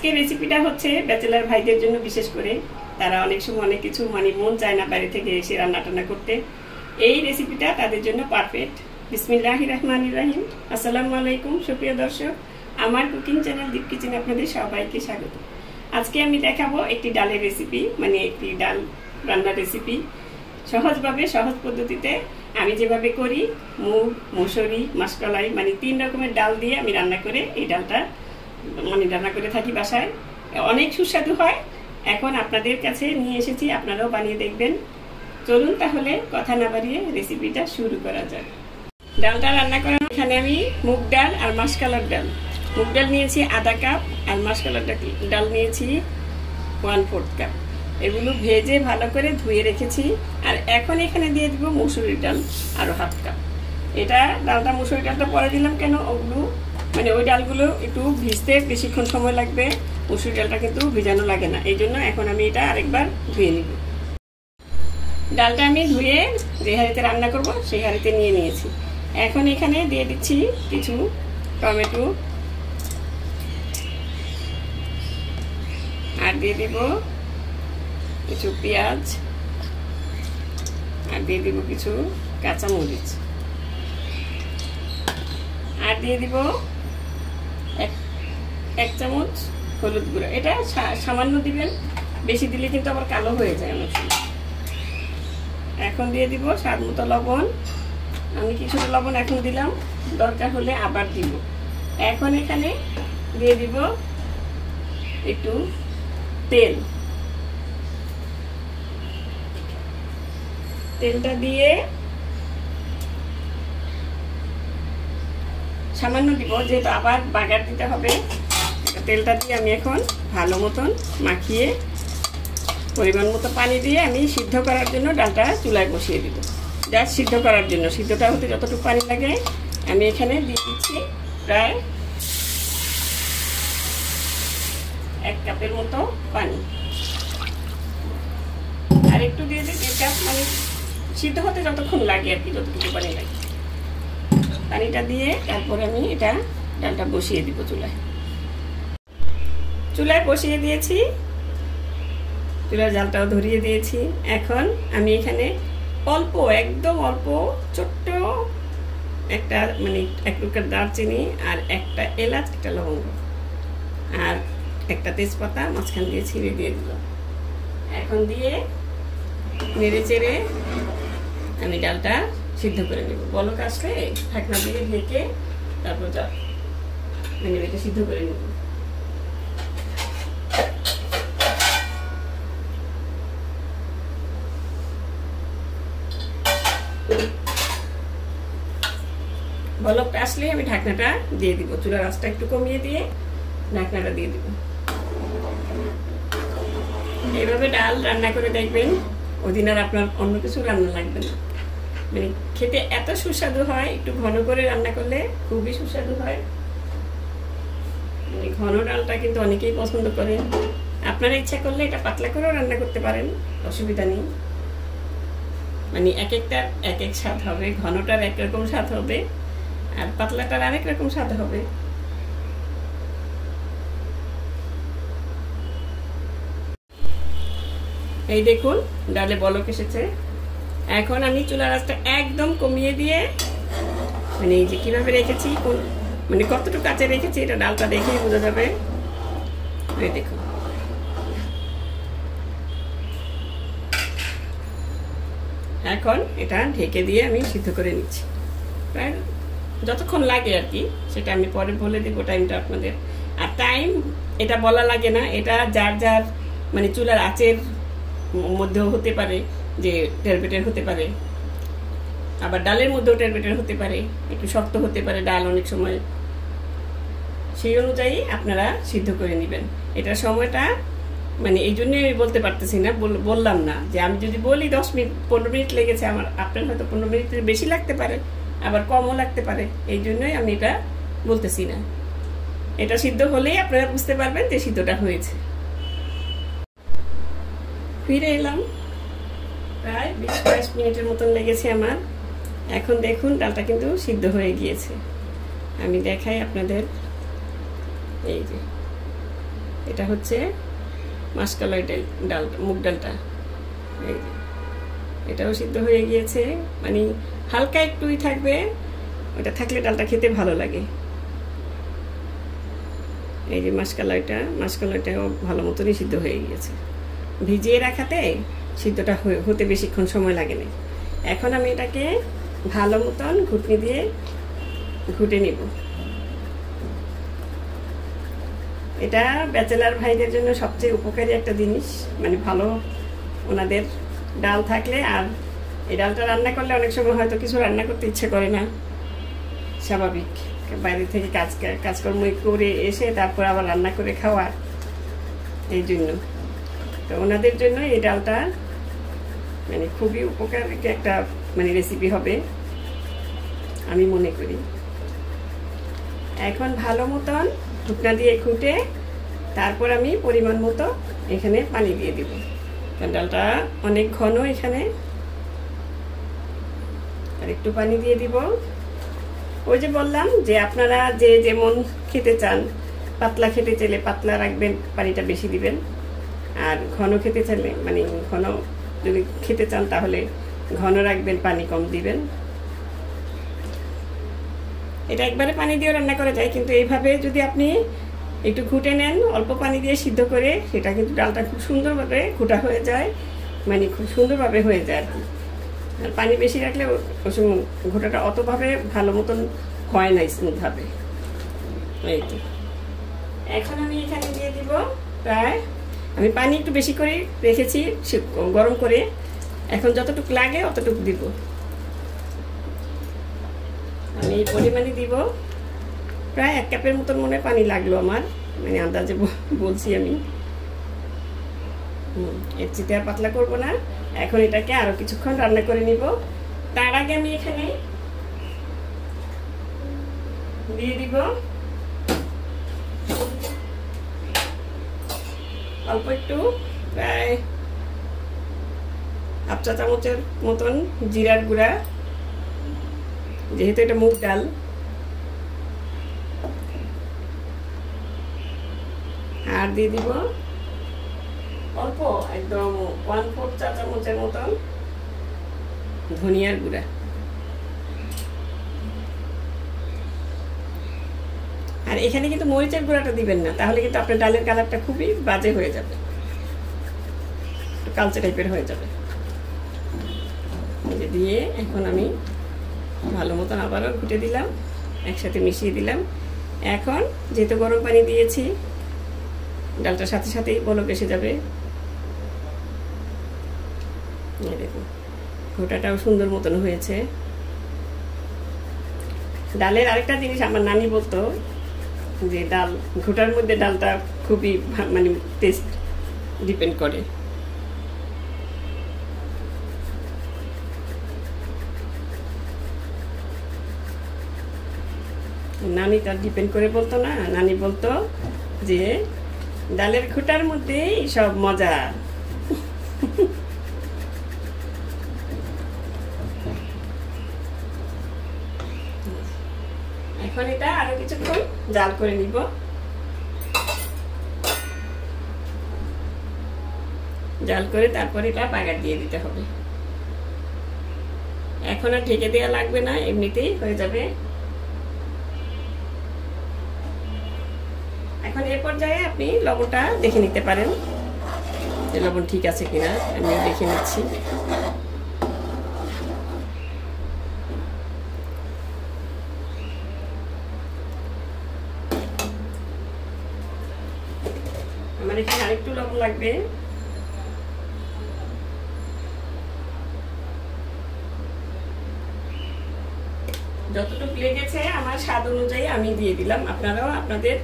আজকে রেসিপিটা হচ্ছে ব্যাচেলার ভাইদের জন্য, বিশেষ করে তারা অনেক সময় অনেক কিছু মন চায় না বাইরে থেকে এসে রান্না টান্না করতে। এই রেসিপিটা তাদের জন্য পারফেক্ট। বিসমিল্লাহির রহমানির রহিম। আসসালামু আলাইকুম সুপ্রিয় দর্শক, আমার কুকিং চ্যানেল দীপ কিচেনে আপনাদের সবাইকে স্বাগত। আজকে আমি দেখাবো একটি ডালের রেসিপি, একটি ডাল রান্নার রেসিপি। সহজভাবে, সহজ পদ্ধতিতে আমি যেভাবে করি, মুগ, মসুরি, মাসকলাই 3 রকমের ডাল দিয়ে আমি রান্না করে এই ডালটা রান্না করে থাকি বাসায়। অনেক সুস্বাদু হয়। এখন আপনাদের কাছে নিয়ে এসেছি, আপনারাও বানিয়ে দেখবেন। চলুন তাহলে কথা না বাড়িয়ে রেসিপিটা শুরু করা যাক। ডালটা রান্না করার এখানে আমি মুগ ডাল আর মাসকলার ডাল, মুগ ডাল নিয়েছি আধা কাপ আর মাসকলার ডাল নিয়েছি 1/4 কাপ। এগুলো ভেজে ভালো করে ধুয়ে রেখেছি। আর এখন এখানে দিয়ে দিব মসুরির ডাল আরো 1/2 কাপ। এটা ডালটা, মসুরির ডালটা পরে দিলাম কেন, ওগুলো ওই ডালগুলো একটু ভিজতে বেশিক্ষণ সময় লাগবে, মসুর ডালটা কিন্তু ভিজানো লাগে না। এই জন্য এখন আমি এটা আরেকবার ধুয়ে নিব। ডালটা আমি ধুয়ে যে হাঁড়িতে রান্না করব সেই হাঁড়িতে নিয়ে নিয়েছি। এখন এখানে দিয়ে দিচ্ছি কিছু টমেটো, আর দিয়ে দিব কিছু পেঁয়াজ, আর দিয়ে দিব কিছু কাঁচামরিচ, আর দিয়ে দিব 1 চামচ হলুদ গুঁড়ো। এটা সামান্য দিবেন, বেশি দিলে কিন্তু আবার কালো হয়ে যায় অনেক সময়। এখন দিয়ে দিব স্বাদ মতো লবণ। আমি কিছুটা লবণ এখন দিলাম, দরকার হলে আবার দিব। এখন এখানে দিয়ে দিব একটু তেল। তেলটা দিয়ে সামান্য দিব, যেহেতু আবার বাগার দিতে হবে। তেলটা দিয়ে আমি এখন ভালো মতন মাখিয়ে পরিমাণ মতো পানি দিয়ে আমি সিদ্ধ করার জন্য ডালটা চুলায় বসিয়ে দিব। জাস্ট সিদ্ধ করার জন্য, সিদ্ধটা হতে যতটুকু পানি লাগে আমি এখানে দিয়ে দিচ্ছি প্রায় 1 কাপের মতো পানি। আর একটু দিয়ে দিই 1 কাপ, সিদ্ধ হতে যতক্ষণ লাগে আর কি, যতটুকু পানি লাগে। পানিটা দিয়ে তারপরে আমি এটা ডালটা বসিয়ে দিব চুলায় বসিয়ে দিয়েছি। চুলার জালটাও ধরিয়ে দিয়েছি। এখন আমি এখানে অল্প, একদম অল্প ছোট্ট একটা 1 টুকরা দারচিনি, আর একটা এলাচ, একটা লবঙ্গ, আর একটা তেজপাতা মাঝখান দিয়ে ছিঁড়ে দিয়ে দিলাম। এখন দিয়ে নেড়ে চেড়ে আমি ডালটা সিদ্ধ করে নেব। বলক আসলে ঢাকনা দিয়ে ঢেকে তারপর এটা সিদ্ধ করে নেব। বলকটা আসলে আমি ঢাকনাটা দিয়ে দিব। চুলার আঁচটা একটু কমিয়ে দিয়ে ঢাকনাটা দিয়ে দিব। এইভাবে ডাল রান্না করে দেখবেন, ওদিন আর আপনার অন্য কিছু রান্না লাগবে না। খেতে এত সুস্বাদু হয়। একটু ঘন করে রান্না করলে খুবই সুস্বাদু হয়। ঘন ডালটা কিন্তু অনেকেই পছন্দ করে। আপনারা ইচ্ছা করলে এটা পাতলা করেও রান্না করতে পারেন, অসুবিধা নেই। এক একটার এক এক স্বাদ হবে। ঘনটার একরকম স্বাদ হবে, আর পাতলাটার আরেক রকম স্বাদ হবে। এই দেখুন ডালে বলক এসেছে। এখন আমি চুলার আঁচটা একদম কমিয়ে দিয়ে এই যে কিভাবে রেখেছি, কতটুকু কাঁচে রেখেছি এটা ডালটা দেখেই বোঝা যাবে। এই দেখুন, এখন এটা ঢেকে দিয়ে আমি সিদ্ধ করে নিচ্ছি। প্রায় যতক্ষণ লাগে আর কি, সেটা আমি পরে বলে দিব টাইমটা আপনাদের। আর টাইম এটা বলা লাগে না, এটা যার যার চুলার আঁচের মধ্যেও হতে পারে, যে টেরপেটের হতে পারে, আবার ডালের মধ্যেও টেরপেটের হতে পারে, একটু শক্ত হতে পারে ডাল অনেক সময়। সেই অনুযায়ী আপনারা সিদ্ধ করে নেবেন। এটার সময়টা এই জন্যই আমি বলতে পারতেছি না, বললাম না যে আমি যদি বলি 10 মিনিট 15 মিনিট লেগেছে আমার, আপনার হয়তো 15 মিনিটের বেশি লাগতে পারে, আবার কমও লাগতে পারে। এই জন্যই আমি এটা বলতেছি না। এটা সিদ্ধ হলেই আপনারা বুঝতে পারবেন যে সিদ্ধটা হয়েছে। ফিরে এলাম, প্রায় 20-22 মিনিটের মতন লেগেছে আমার। এখন দেখুন ডালটা কিন্তু সিদ্ধ হয়ে গিয়েছে। আমি দেখাই আপনাদের, এই যে এটা হচ্ছে মাসকলাই ডাল, মুগ ডালটা। এই যে এটাও সিদ্ধ হয়ে গিয়েছে, মানে হালকা একটুই থাকবে, ওটা থাকলে ডালটা খেতে ভালো লাগে। এই যে মাসকলাইটাও ভালো মতনই সিদ্ধ হয়ে গিয়েছে। ভিজিয়ে রাখাতে সিদ্ধটা হতে বেশিক্ষণ সময় লাগে না। এখন আমি এটাকে ভালো মতন ঘুটনি দিয়ে ঘুটে নিব। এটা ব্যাচেলার ভাইদের জন্য সবচেয়ে উপকারী একটা জিনিস, মানে ভালো ওনাদের ডাল থাকলে। আর এই ডালটা রান্না করলে অনেক সময় হয়তো কিছু রান্না করতে ইচ্ছে করে না, স্বাভাবিক, বাইরে থেকে কাজকর্ম করে এসে তারপর আবার রান্না করে খাওয়া, এই জন্য তো ওনাদের জন্য এই ডালটা মানে খুবই উপকারী একটা মানে রেসিপি হবে আমি মনে করি। এখন ভালো মতন ঢুকনা দিয়ে ঘুটে তারপর আমি পরিমাণ মতো এখানে পানি দিয়ে দিব, কারণ ডালটা অনেক ঘন। এখানে আর একটু পানি দিয়ে দিব। ওই যে বললাম যে আপনারা যে যেমন খেতে চান, পাতলা খেতে চাইলে পাতলা রাখবেন, পানিটা বেশি দিবেন। আর ঘন খেতে চাইলে মানে ঘন যদি খেতে চান তাহলে ঘন রাখবেন, পানি কম দিবেন। এটা একবারে পানি দিয়ে রান্না করা যায়, কিন্তু এইভাবে যদি আপনি একটু ঘুটে নেন অল্প পানি দিয়ে সিদ্ধ করে, সেটা কিন্তু ডালটা খুব সুন্দরভাবে ঘুটা হয়ে যায়, মানে খুব সুন্দরভাবে হয়ে যায় আর কি। আর পানি বেশি রাখলে ঘোটাটা অতভাবে ভালো মতন হয় না স্মুথভাবে। এই তো এখন আমি এখানে দিয়ে দিব প্রায়, আমি পানি একটু বেশি করে রেখেছি গরম করে, এখন যতটুকু লাগে অতটুকু দিব। আমি এই পরিমাণে দিব, প্রায় 1 কাপের মতন মনে পানি লাগলো আমার, মানে আন্দাজে বলছি আমি। এর চেয়ে আর পাতলা করব না। এখন এটাকে আরো কিছুক্ষণ রান্না করে নিব। তার আগে আমি এখানে দিয়ে দিব অল্প একটু, প্রায় 1/2 চা চামচের মতন জিরার গুঁড়া, যেহেতু এটা মুগ ডাল। আর দিয়ে দিব অল্প, একদম 1/4 চা চামচের মতন ধনিয়ার গুঁড়া। আর এখানে কিন্তু মরিচের গুঁড়াটা দিবেন না, তাহলে কিন্তু আপনার ডালের কালারটা খুবই বাজে হয়ে যাবে, কালচে টাইপের হয়ে যাবে। দিয়ে এখন আমি ভালো মতন আবারও ঘুটে দিলাম, একসাথে মিশিয়ে দিলাম। এখন যেহেতু গরম পানি দিয়েছি, ডালটার সাথে সাথেই বলক এসে যাবে। দেখুন ঘোটাটাও সুন্দর মতন হয়েছে। ডালের আরেকটা জিনিস আমার নানি বলতো যে ডাল ঘোটার মধ্যে ডালটা খুবই মানে টেস্ট ডিপেন্ড করে। নানি তার ডিপেন্ড করে বলতো না, নানি বলতো যে ডালের ঘোটার মধ্যেই সব মজা। এখন এটা আরো কিছুক্ষণ জাল করে নিব। জাল করে তারপর এটা বাগার দিয়ে দিতে হবে। এখন আর ঢেকে দেওয়া লাগবে না, এমনিতেই হয়ে যাবে। এখন এ পর্যায়ে আপনি লবণটা দেখে নিতে পারেন যে লবণ ঠিক আছে কিনা, আমি দেখে নিচ্ছি। আমার এখানে আরেকটু লবণ লাগবে। যতটুকু লেগেছে আমার স্বাদ অনুযায়ী আমি দিয়ে দিলাম, আপনারাও আপনাদের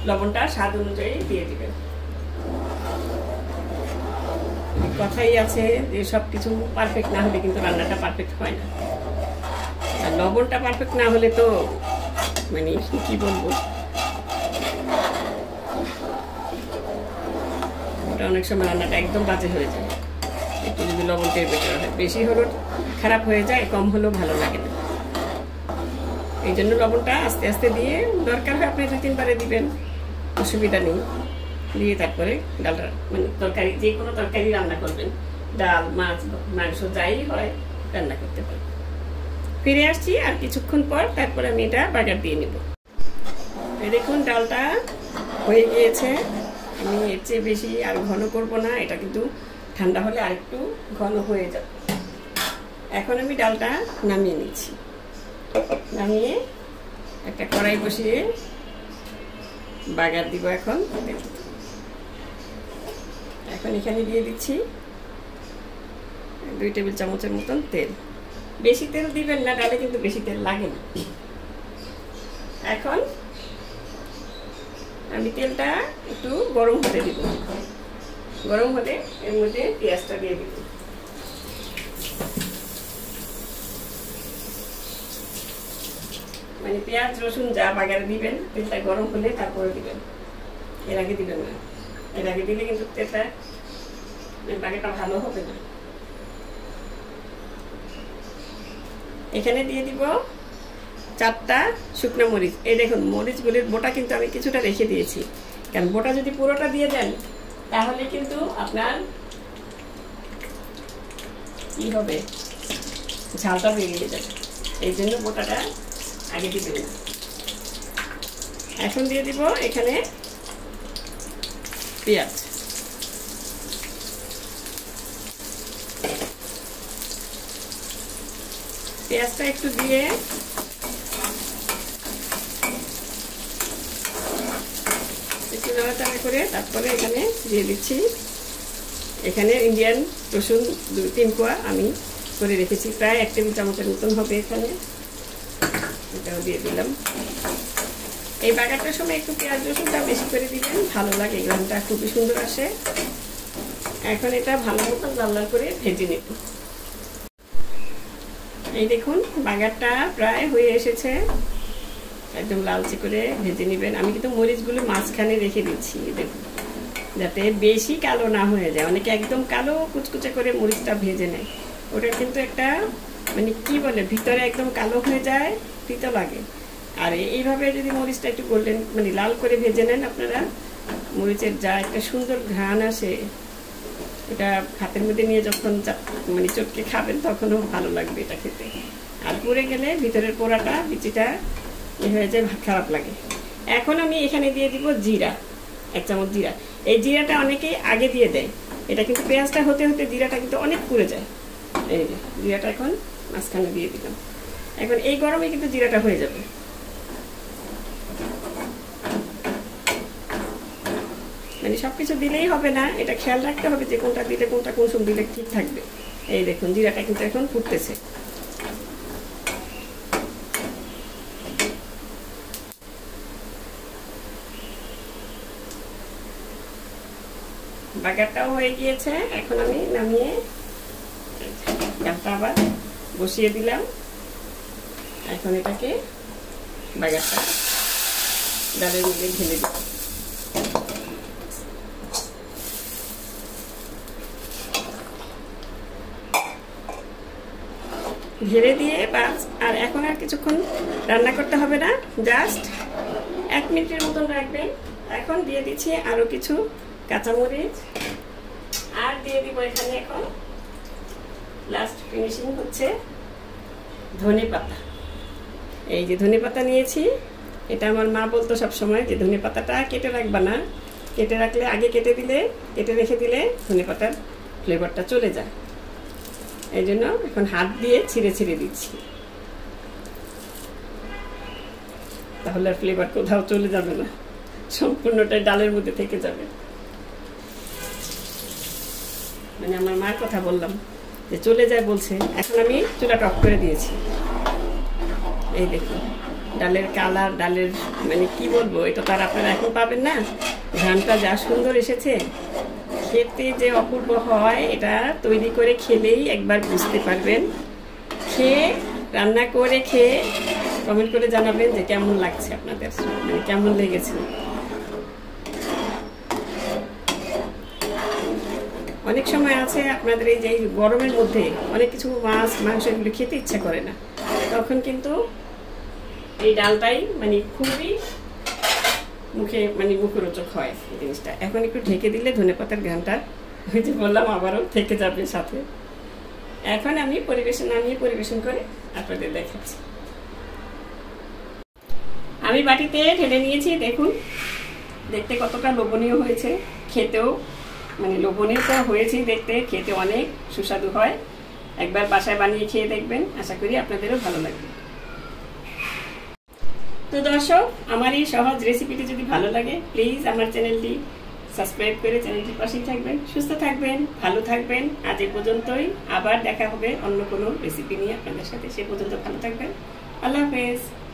লবণটা স্বাদ অনুযায়ী দিয়ে দিবেন। কথাই আছে যে সবকিছু পারফেক্ট না হলে কিন্তু রান্নাটা পারফেক্ট হয় না, আর লবণটা পারফেক্ট না হলে তো মানে কি বলবো, ওটা অনেক সময় রান্নাটা একদম বাজে হয়ে যায়। একটু যদি লবণটা বেটার হয়, বেশি হলেও খারাপ হয়ে যায়, কম হলেও ভালো লাগে না। এই জন্য লবণটা আস্তে আস্তে দিয়ে, দরকার হয় আপনি 2-3 বারে দিবেন, অসুবিধা নেই। দিয়ে তারপরে ডালটা মানে তরকারি, যে কোনো তরকারি রান্না করবেন, ডাল, মাছ, মাংস যাই হয় রান্না করতে পারবেন। ফিরে আসছি আর কিছুক্ষণ পর, তারপরে আমি এটা বাগার দিয়ে নেব। দেখুন ডালটা হয়ে গিয়েছে। আমি এর চেয়ে বেশি আর ঘন করব না, এটা কিন্তু ঠান্ডা হলে আরেকটু ঘন হয়ে যাবে। এখন আমি ডালটা নামিয়ে নিচ্ছি। নামিয়ে একটা কড়াই বসিয়ে বাগার দিব। এখন এখানে দিয়ে দিচ্ছি 2 টেবিল চামচের মতন তেল। বেশি তেল দিবেন না, ডালে কিন্তু বেশি তেল লাগে না। এখন আমি তেলটা একটু গরম হতে দিব। গরম হলে এর মধ্যে পেঁয়াজটা দিয়ে দিব। মানে পেঁয়াজ রসুন যা বাগারে দিবেন, তেলটা গরম হলে তারপরে দিবেন, এর আগে দিবেন না। এর আগে দিলে কিন্তু তেলটা বাগারটা ভালো হবে না। এখানে দিয়ে দিব 4টা শুকনো মরিচ। এই দেখুন মরিচগুলির বোটা কিন্তু আমি কিছুটা রেখে দিয়েছি, কারণ বোটা যদি পুরোটা দিয়ে দেন তাহলে কিন্তু আপনার কি হবে, ঝালটা বেরিয়ে যাবে। এই জন্য বোটাটা আগে দিবেন না। এখন দিয়ে দিব এখানে পেঁয়াজ। পেঁয়াজটা একটু দিয়ে একটু নাড়াচাড়া করে তারপরে এখানে দিয়ে দিচ্ছি এখানে ইন্ডিয়ান রসুন 2-3 কোয়া আমি করে রেখেছি, প্রায় 1 টেবিল চামচের মতন হবে। এখানে এটাও দিয়ে দিলাম। এই বাগারটার সময় একটু পেঁয়াজ রসুনটা বেশি করে দিবেন, ভালো লাগে, গ্রামটা খুবই সুন্দর আসে। এখন এটা ভালো মতন লাল লাল করে ভেজে নেব। এই দেখুন বাগারটা প্রায় হয়ে এসেছে, একদম লালচে করে ভেজে নেবেন। আমি কিন্তু মরিচগুলো মাঝখানে রেখে দিচ্ছি, দেখুন, যাতে বেশি কালো না হয়ে যায়। অনেকে একদম কালো কুচকুচে করে মরিচটা ভেজে নেয়, ওটা কিন্তু একটা মানে কি বলে, ভিতরে একদম কালো হয়ে যায়, তিতো লাগে। আর এইভাবে যদি মরিচটা একটু গোল্ডেন মানে লাল করে ভেজে নেন আপনারা, মরিচের যা একটা সুন্দর ঘ্রাণ আসে, এটা হাতের মধ্যে নিয়ে যখন মানে চটকে খাবেন তখনও ভালো লাগবে এটা খেতে। আর পুড়ে গেলে ভিতরের পোড়াটা বিচিটা হয়ে যায়, খারাপ লাগে। এখন আমি এখানে দিয়ে দিব জিরা, 1 চামচ জিরা। এই জিরাটা অনেকেই আগে দিয়ে দেয়, এটা কিন্তু পেঁয়াজটা হতে হতে জিরাটা কিন্তু অনেক পুড়ে যায়। এই যে জিরাটা এখন মাঝখানে দিয়ে দিলাম। এখন এই গরমে কিন্তু জিরাটা হয়ে যাবে। মানে সবকিছু দিলেই হবে না, এটা খেয়াল রাখতে হবে যে কোনটা দিলে কোনটা কোন সময় দিলে ঠিক থাকবে। এই দেখুন জিরাটা কিন্তু এখন ফুটতেছে। বাগারটাও হয়ে গিয়েছে। এখন আমি নামিয়ে ডালটা আবার বসিয়ে দিলাম। এখন এটাকে বাগারটা ডালের মধ্যে ঢেলে দিই। ঢেলে দিয়ে বাস, আর এখন আর কিছুক্ষণ রান্না করতে হবে না, জাস্ট 1 মিনিটের মতন রাখবেন। এখন দিয়ে দিচ্ছি আরো কিছু কাঁচামরিচ, আর দিয়ে দিব এখানে এখন লাস্ট ফিনিশিং হচ্ছে ধনেপাতা। এই যে ধনেপাতা নিয়েছি, এটা আমার মা বলতো সবসময় যে ধনেপাতাটা কেটে রাখবা না, কেটে রাখলে আগে কেটে রেখে দিলে ধনেপাতার ফ্লেভারটা চলে যায়। এই জন্য এখন হাত দিয়ে ছিঁড়ে ছিঁড়ে দিচ্ছি, তাহলে আর ফ্লেভার কোথাও চলে যাবে না, সম্পূর্ণটাই ডালের মধ্যে থেকে যাবে। মানে আমার মার কথা বললাম যে চলে যায় বলছে। এখন আমি চুলাটা অফ করে দিয়েছি। এই দেখুন ডালের কালার, ডালের মানে কি বলবো, এটা তার আপনারা এখন পাবেন না। ঘ্রাণটা যা সুন্দর এসেছে, খেতে যে অপূর্ব হয়, এটা তৈরি করে খেলেই একবার বুঝতে পারবেন। খেয়ে রান্না করে খেয়ে কমেন্ট করে জানাবেন যে কেমন লাগছে আপনাদের, মানে কেমন লেগেছে। অনেক সময় আছে আপনাদের এই যে গরমের মধ্যে অনেক কিছু মাছ মাংস এগুলো খেতে ইচ্ছা করে না, তখন কিন্তু এই ডালটাই মানে খুবই মুখে মানে মুখরোচক হয় জিনিসটা। এখন একটু ঢেকে দিলে ধনেপাতার ঘ্রাণটা ওই যে বললাম আবারও থেকে যাবে সাথে। এখন আমি নামিয়ে পরিবেশন করে আপনাদের দেখাচ্ছি। আমি বাটিতে ঢেলে নিয়েছি, দেখুন দেখতে কতটা লোভনীয় হয়েছে, খেতেও মানে লোভনীয় তো হয়েছে, দেখতে খেতে অনেক সুস্বাদু হয়। একবার বাসায় বানিয়ে খেয়ে দেখবেন, আশা করি আপনাদেরও ভালো লাগবে। তো দর্শক, আমার এই সহজ রেসিপিটি যদি ভালো লাগে প্লিজ আমার চ্যানেলটি সাবস্ক্রাইব করে চ্যানেলটির পাশেই থাকবেন। সুস্থ থাকবেন, ভালো থাকবেন। আজ এ পর্যন্তই, আবার দেখা হবে অন্য কোনো রেসিপি নিয়ে আপনাদের সাথে। সে পর্যন্ত ভালো থাকবেন। আল্লাহ হাফেজ।